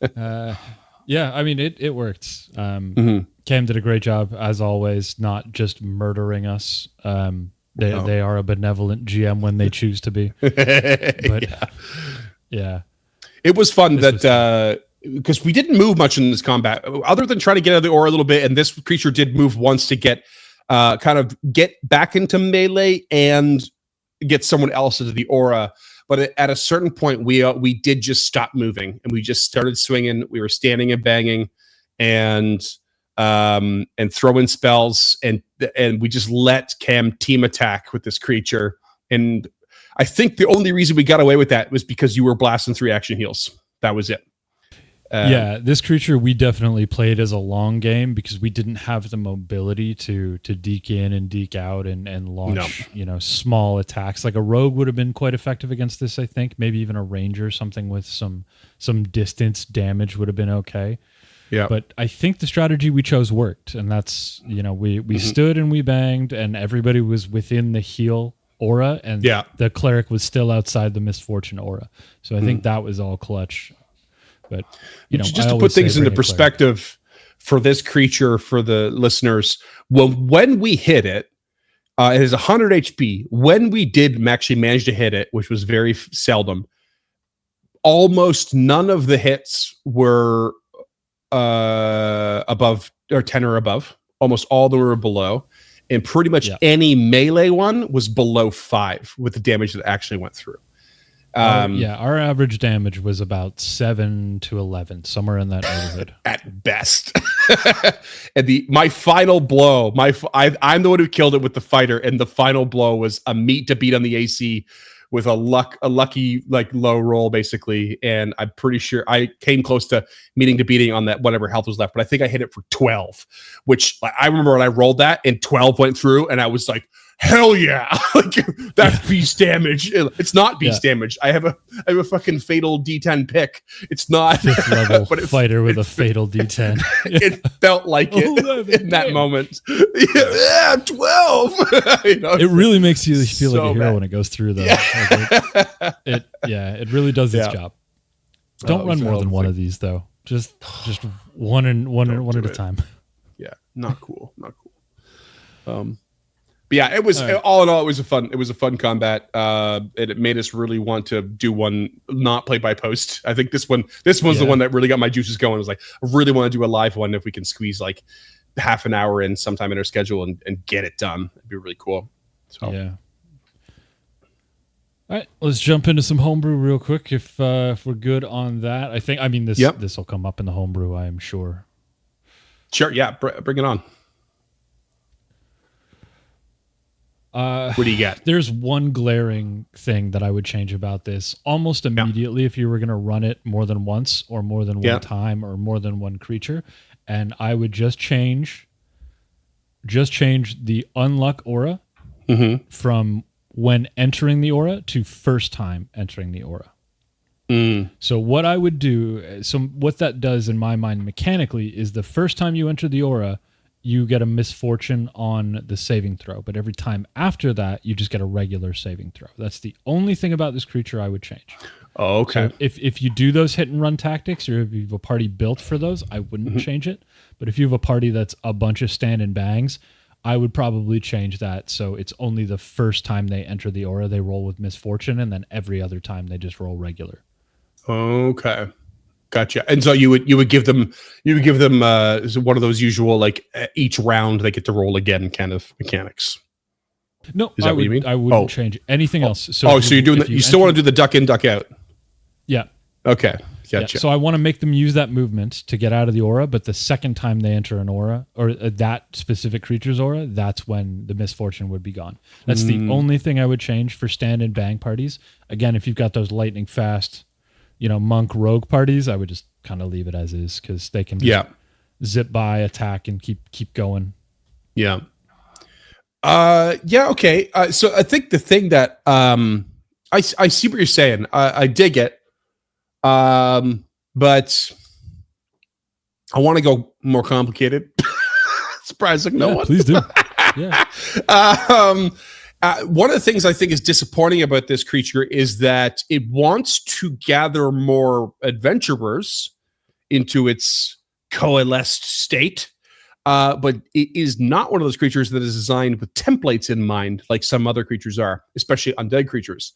I mean, it worked. Cam did a great job, as always, not just murdering us. They are a benevolent GM when they choose to be. But yeah. It was fun because we didn't move much in this combat, other than trying to get out of the aura a little bit. And this creature did move once to get back into melee and get someone else into the aura. But at a certain point, we did just stop moving, and we just started swinging. We were standing and banging, and throwing spells, and we just let Cam team attack with this creature. And I think the only reason we got away with that was because you were blasting 3 action heals. That was it. This creature we definitely played as a long game, because we didn't have the mobility to deke in and deke out and launch small attacks. Like a rogue would have been quite effective against this, I think. Maybe even a ranger, something with some distance damage would have been okay. Yeah. But I think the strategy we chose worked, and that's we stood and we banged, and everybody was within the heal aura, and Yeah. the cleric was still outside the misfortune aura. So I think that was all clutch. But just to put things into perspective for this creature, for the listeners, when we hit it, it is 100 HP. When we did actually manage to hit it, which was very seldom, almost none of the hits were above or 10 or above. Almost all of them were below. And pretty much any melee one was below 5 with the damage that actually went through. Our average damage was about 7 to 11, somewhere in that neighborhood. At best. And my final blow, I'm the one who killed it with the fighter, and the final blow was a meat to beat on the AC with a lucky like low roll basically, and I'm pretty sure I came close to meeting to beating on that whatever health was left, but I think I hit it for 12, which I remember when I rolled that and 12 went through, and I was like, hell yeah. Like, that's beast damage. It's not beast damage. I have a fucking fatal D10 pick. It's not 5th level but fighter with a fatal D10. It felt like it in that moment. Yeah, 12. It really makes you feel like a hero bad. When it goes through though. It really does its job. Don't run more than one of these though. Just one at a time. Yeah, not cool. But yeah, it was all in all. It was a fun combat. And it made us really want to do one not play by post. I think this one's the one that really got my juices going. It was like, I really want to do a live one if we can squeeze like half an hour in sometime in our schedule and get it done. It'd be really cool. So yeah. All right, let's jump into some homebrew real quick if we're good on that. This will come up in the homebrew, I am sure. Sure, yeah, bring it on. What do you got? There's one glaring thing that I would change about this almost immediately if you were going to run it more than once or more than one time or more than one creature, and I would just change the unluck aura from when entering the aura to first time entering the aura. So what I would do, what that does in my mind mechanically is the first time you enter the aura, you get a misfortune on the saving throw, but every time after that, you just get a regular saving throw. That's the only thing about this creature I would change. Oh, okay. So if you do those hit and run tactics, or if you have a party built for those, I wouldn't change it. But if you have a party that's a bunch of stand and bangs, I would probably change that. So it's only the first time they enter the aura, they roll with misfortune, and then every other time they just roll regular. Okay. Gotcha. And so you would give them one of those usual, like each round they get to roll again kind of mechanics. No, is that what you mean? I wouldn't change anything else. So you're doing that. You still want to do the duck in, duck out. Yeah. Okay. Gotcha. Yeah. So I want to make them use that movement to get out of the aura, but the second time they enter an aura or that specific creature's aura, that's when the misfortune would be gone. That's the only thing I would change for stand and bang parties. Again, if you've got those lightning fast, monk rogue parties, I would just kind of leave it as is because they can just zip by, attack, and keep going. Yeah. Okay. So I think the thing that I see what you're saying. I dig it. But I want to go more complicated. Surprising no one. Please do. Yeah. One of the things I think is disappointing about this creature is that it wants to gather more adventurers into its coalesced state, but it is not one of those creatures that is designed with templates in mind like some other creatures are, especially undead creatures.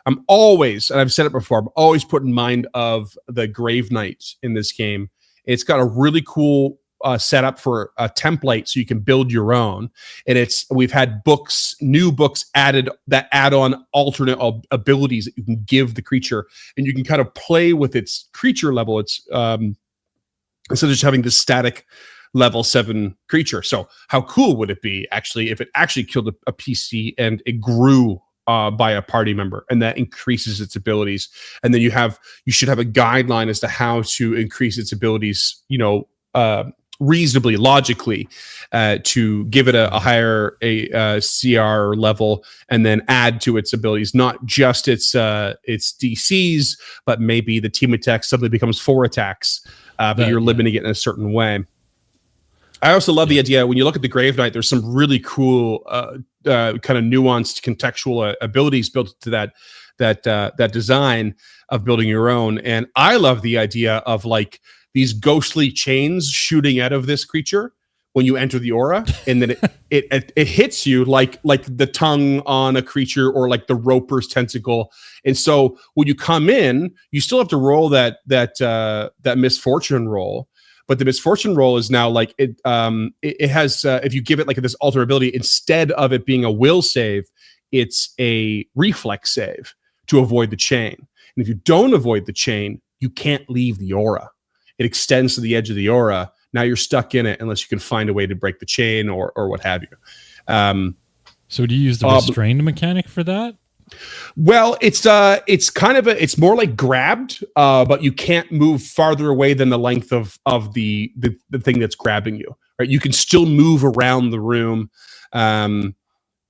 I'm always, and I've said it before, I'm always put in mind of the Grave Knight in this game. It's got a really cool setup for a template so you can build your own, and we've had new books added that add on alternate abilities that you can give the creature, and you can kind of play with its creature level. It's instead of just having this static level 7 creature. So how cool would it be actually if it actually killed a PC and it grew by a party member, and that increases its abilities, and then you should have a guideline as to how to increase its abilities, reasonably logically, to give it a higher CR level, and then add to its abilities, not just its DCs, but maybe the team attack suddenly becomes 4 attacks, but you're limiting it in a certain way. I also love the idea when you look at the Grave Knight. There's some really cool kind of nuanced contextual abilities built into that design of building your own. And I love the idea of like these ghostly chains shooting out of this creature when you enter the aura, and then it hits you like the tongue on a creature or like the roper's tentacle. And so when you come in, you still have to roll that misfortune roll. But the misfortune roll is now like it has if you give it like this alter ability, instead of it being a will save, it's a reflex save to avoid the chain. And if you don't avoid the chain, you can't leave the aura. It extends to the edge of the aura. Now you're stuck in it unless you can find a way to break the chain or what have you. So do you use the restrained mechanic for that? Well, it's it's more like grabbed, but you can't move farther away than the length of the thing that's grabbing you. Right? You can still move around the room.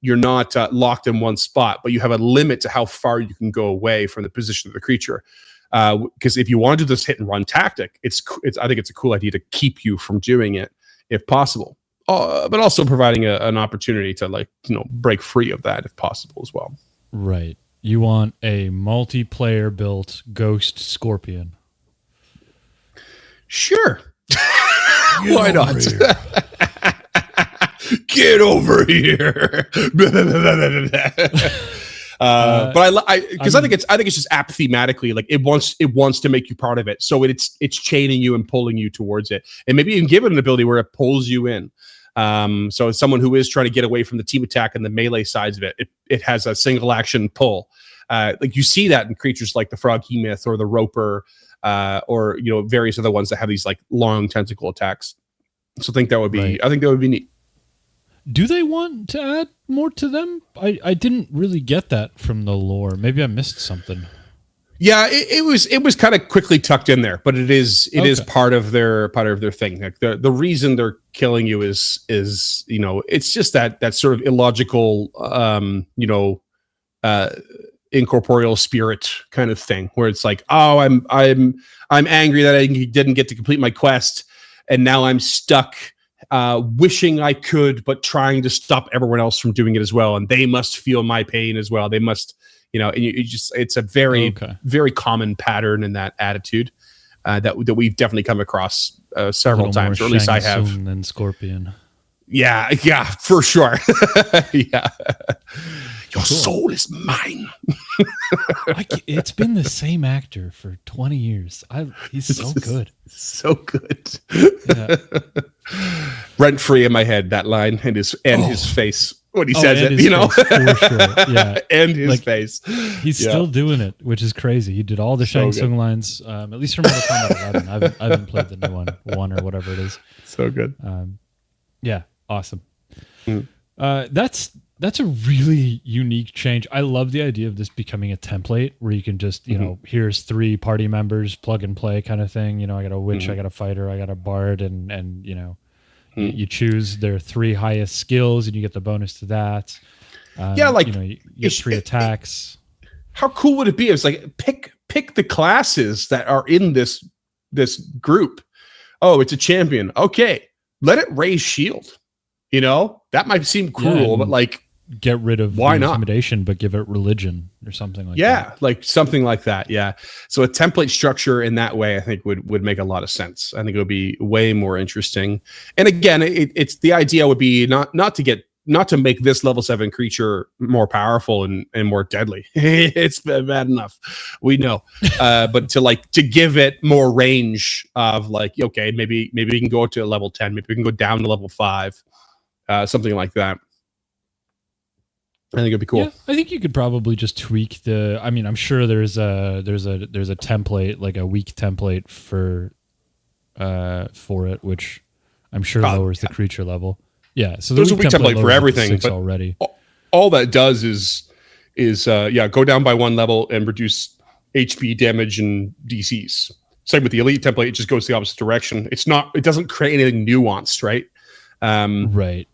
You're not locked in one spot, but you have a limit to how far you can go away from the position of the creature. Because if you want to do this hit and run tactic, I think it's a cool idea to keep you from doing it if possible. But also providing an opportunity to break free of that if possible as well. Right. You want a multiplayer built ghost scorpion. Sure. Why not? Get over here. But I think it's just apt thematically. Like it wants to make you part of it, so it's chaining you and pulling you towards it, and maybe even give it an ability where it pulls you in. So as someone who is trying to get away from the team attack and the melee sides of it has a single action pull. Like you see that in creatures like the Frog He-Myth or the Roper, or various other ones that have these like long tentacle attacks. So I think that would be neat. Do they want to add more to them? I didn't really get that from the lore. Maybe I missed something. Yeah, it was kind of quickly tucked in there, but it is part of their thing. Like the reason they're killing you is it's just that sort of illogical incorporeal spirit kind of thing where it's like, oh, I'm angry that I didn't get to complete my quest, and now I'm stuck wishing I could, but trying to stop everyone else from doing it as well, and they must feel my pain as well. They must. And it's a very, very common pattern in that attitude that we've definitely come across several times, or at least I have. Than Scorpion. Yeah, for sure. Yeah. Your soul is mine. It's been the same actor for 20 years. He's so good. So good. Yeah. Rent free in my head, that line and his face. When he says it, for sure. Yeah, and his face. He's still doing it, which is crazy. He did all the Shang Tsung lines, at least from Mortal Kombat 11. I haven't played the new one or whatever it is. So good. Yeah, awesome. That's a really unique change. I love the idea of this becoming a template where you can just, here's 3 party members, plug and play kind of thing. I got a witch, I got a fighter, I got a bard, and you choose their 3 highest skills, and you get the bonus to that. You get 3 attacks. How cool would it be? It's like pick the classes that are in this group. Oh, it's a champion. Okay, let it raise shield. That might seem cruel, but like get rid of why not intimidation, but give it religion or something like that. Yeah, like something like that. Yeah. So a template structure in that way, I think would make a lot of sense. I think it would be way more interesting. And again, it's the idea would be not to make this level 7 creature more powerful and more deadly. It's bad enough, we know. But to give it more range of like, okay, maybe we can go to level 10, maybe we can go down to level 5, something like that. I think it'd be cool. Yeah, I think you could probably just tweak I'm sure there's a template, like a weak template for it, which I'm sure lowers the creature level. Yeah, so there's a weak template for everything, but already. All that does is go down by 1 level and reduce HP damage and DCs. Same with the elite template; it just goes the opposite direction. It doesn't create anything nuanced, right? Right.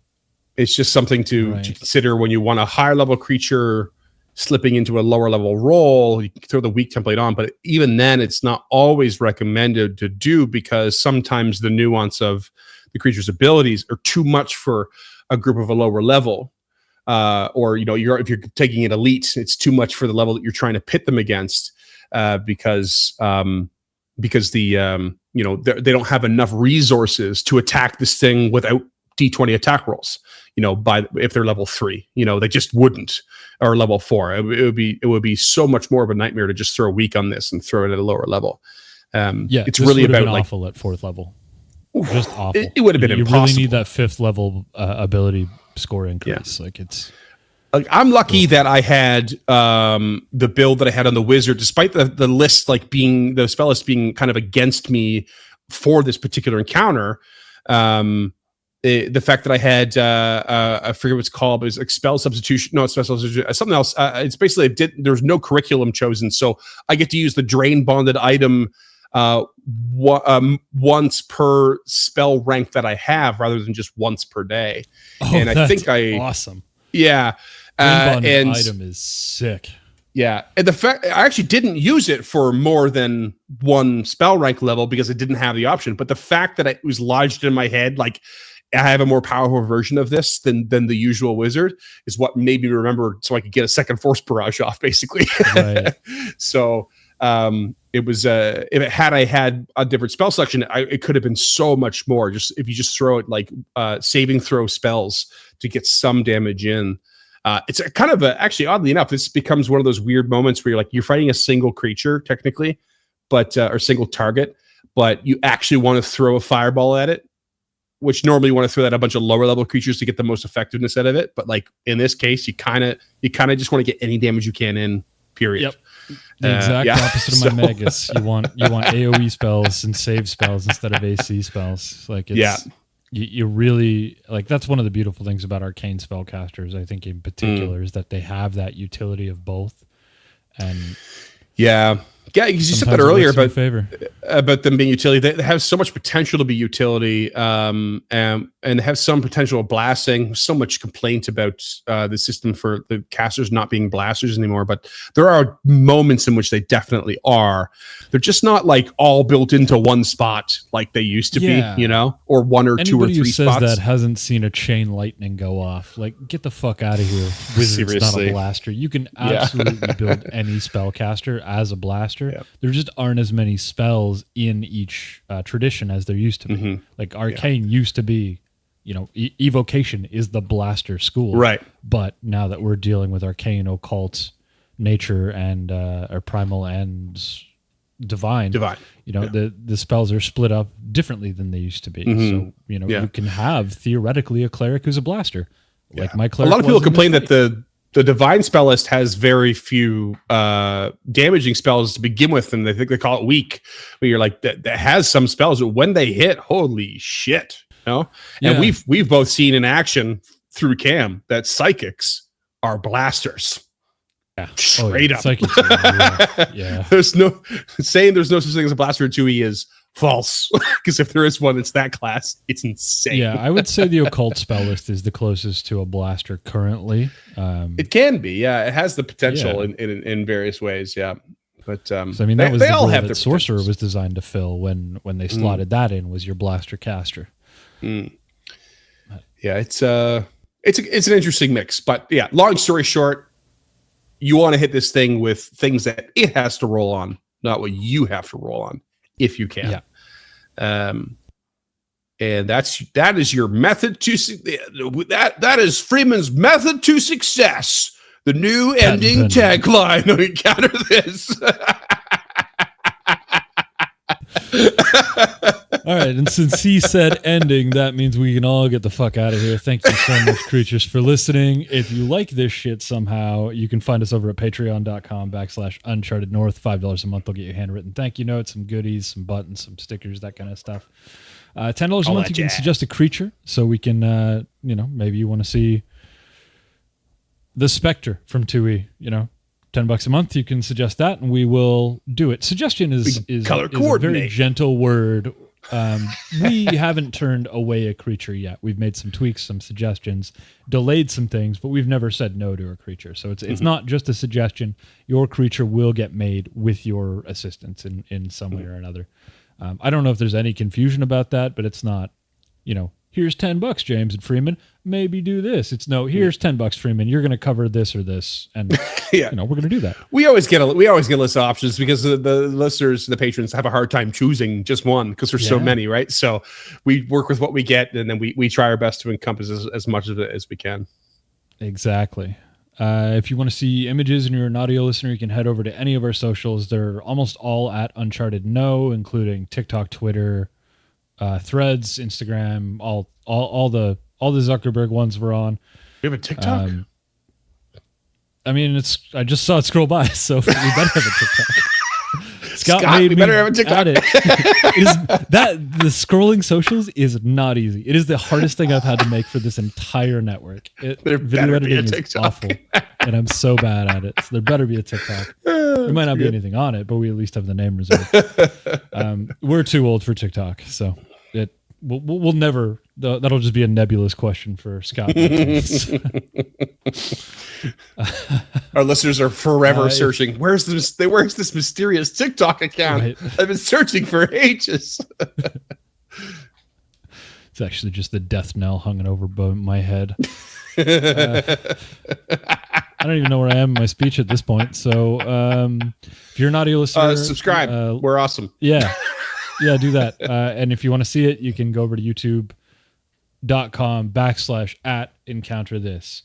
It's just something to consider when you want a higher level creature slipping into a lower level role. You can throw the weak template on, but even then, it's not always recommended to do because sometimes the nuance of the creature's abilities are too much for a group of a lower level. Or if you're taking an elite, it's too much for the level that you're trying to pit them against, because they don't have enough resources to attack this thing without D20 attack rolls. If they're level 3, they just wouldn't, or level 4. It would be so much more of a nightmare to just throw a weak on this and throw it at a lower level. It's really about awful at 4th level. Just awful. It would have been impossible. You really need that 5th level ability score increase. Yeah. I'm lucky that I had the build that I had on the wizard, despite the list the spell list being kind of against me for this particular encounter. The fact that I had I forget what it's called, but it's like spell substitution. No, it's spell substitution. Something else. It's basically there's no curriculum chosen, so I get to use the drain bonded item once per spell rank that I have, rather than just once per day. And I think awesome. Yeah. And item is sick. Yeah. And the fact I actually didn't use it for more than one spell rank level because I didn't have the option. But the fact that it was lodged in my head, like I have a more powerful version of this than the usual wizard, is what made me remember, so I could get a second force barrage off, basically. Right. So it was if I had a different spell selection, it could have been so much more. Just if you just throw it like saving throw spells to get some damage in. It's a kind of actually, oddly enough, this becomes one of those weird moments where you're fighting a single creature technically, but or single target, but you actually want to throw a fireball at it, which normally you want to throw at a bunch of lower level creatures to get the most effectiveness out of it. But like in this case, you kind of just want to get any damage you can in. Period. Yep. The exact opposite of my Magus. You want AoE spells and save spells instead of AC spells. You really that's one of the beautiful things about arcane spellcasters, I think, in particular, is that they have that utility of both. And because you said that earlier about them being utility. They have so much potential to be utility, and have some potential of blasting. So much complaint about the system for the casters not being blasters anymore, but there are moments in which they definitely are. They're just not like all built into one spot like they used to be, or one or two or three spots. Anybody who says that hasn't seen a chain lightning go off. Like, get the fuck out of here. Wizard's not a blaster. You can absolutely build any spellcaster as a blaster. Yep. There just aren't as many spells in each tradition as there used to be. Mm-hmm. Like Arcane used to be, Evocation is the blaster school. Right. But now that we're dealing with Arcane, Occult, Nature, and or Primal and Divine. The spells are split up differently than they used to be. Mm-hmm. So, you can have theoretically a cleric who's a blaster. Yeah. Like my cleric. A lot of people complain that the divine spell list has very few damaging spells to begin with, and they think they call it weak. But you're like, that has some spells, but when they hit, holy shit, And we've both seen in action through Cam that psychics are blasters. Yeah, straight up. Psychics yeah. There's no such thing as a blaster in 2E is false, because if there is one, it's that class. It's insane. Yeah, I would say the occult spell list is the closest to a blaster currently. It can be, it has the potential in various ways, But that was the role that sorcerer was designed to fill when they slotted that in, was your blaster caster. Yeah, it's an interesting mix, but long story short, you want to hit this thing with things that it has to roll on, not what you have to roll on, if you can. And that is your method to that is Freeman's method to success. The new ending tagline on Encounter This. All right, and since he said ending, that means we can all get the fuck out of here. Thank you so much, creatures, for listening. If you like this shit somehow, you can find us over at patreon.com/unchartednorth. $5 a month will get you handwritten thank you notes, some goodies, some buttons, some stickers, that kind of stuff. $10 a month, you can suggest a creature, so we can, maybe you want to see the Spectre from 2E, $10 a month, you can suggest that, and we will do it. Suggestion is a very gentle word. We haven't turned away a creature yet. We've made some tweaks, some suggestions, delayed some things, but we've never said no to a creature. So it's not just a suggestion. Your creature will get made with your assistance in some way or another. I don't know if there's any confusion about that, but it's not here's $10, James and Freeman, maybe do this. It's no, here's $10, Freeman, you're going to cover this or this. And, we're going to do that. We always get a list of options because the listeners, the patrons have a hard time choosing just one because there's so many, right? So we work with what we get, and then we try our best to encompass as much of it as we can. Exactly. If you want to see images and you're an audio listener, you can head over to any of our socials. They're almost all at Uncharted No, including TikTok, Twitter, Threads, Instagram, all the Zuckerberg ones we're on. We have a TikTok? I just saw it scroll by, so we better have a TikTok. Scott, we better have a TikTok. The scrolling socials is not easy. It is the hardest thing I've had to make for this entire network. Video editing is awful, and I'm so bad at it. So there better be a TikTok. There might not be anything on it, but we at least have the name reserved. We're too old for TikTok, so we'll never. That'll just be a nebulous question for Scott. Our listeners are forever searching. Where's this mysterious TikTok account? Right. I've been searching for ages. It's actually just the death knell hanging over my head. I don't even know where I am in my speech at this point. So if you're an audio listener, subscribe. We're awesome. Yeah, do that. And if you want to see it, you can go over to youtube.com/@encounterthis.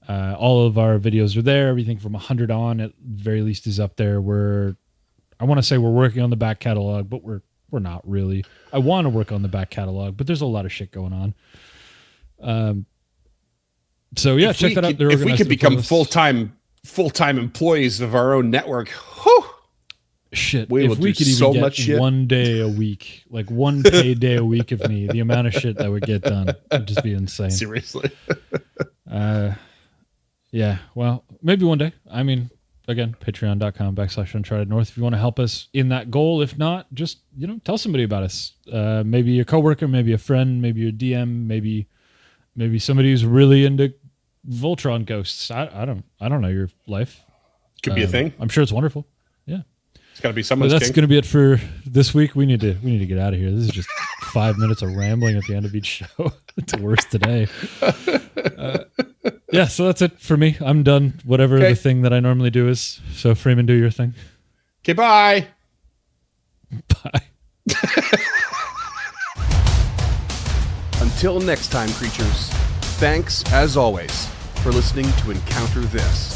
All of our videos are there. Everything from 100 on, at the very least, is up there. I want to say we're working on the back catalog, but we're not really. I want to work on the back catalog, but there's a lot of shit going on. So yeah, check that out. If we could become full-time employees of our own network, shit. We if we could even get much shit. 1 day a week, like one paid day a week of me, the amount of shit that would get done would just be insane. Seriously. Yeah, well, maybe one day. I mean, again, patreon.com/Uncharted North if you want to help us in that goal. If not, just, tell somebody about us. Maybe a coworker, maybe a friend, maybe your DM, maybe somebody who's really into Voltron ghosts. I don't know your life. Could be a thing. I'm sure it's wonderful. Yeah. It's got to be someone's That's going to be it for this week. We need to get out of here. This is just 5 minutes of rambling at the end of each show. It's worse today. Yeah, so that's it for me. I'm done. Whatever the thing that I normally do is. So Freeman, do your thing. Okay, bye. Bye. Until next time, creatures, thanks, as always, for listening to Encounter This.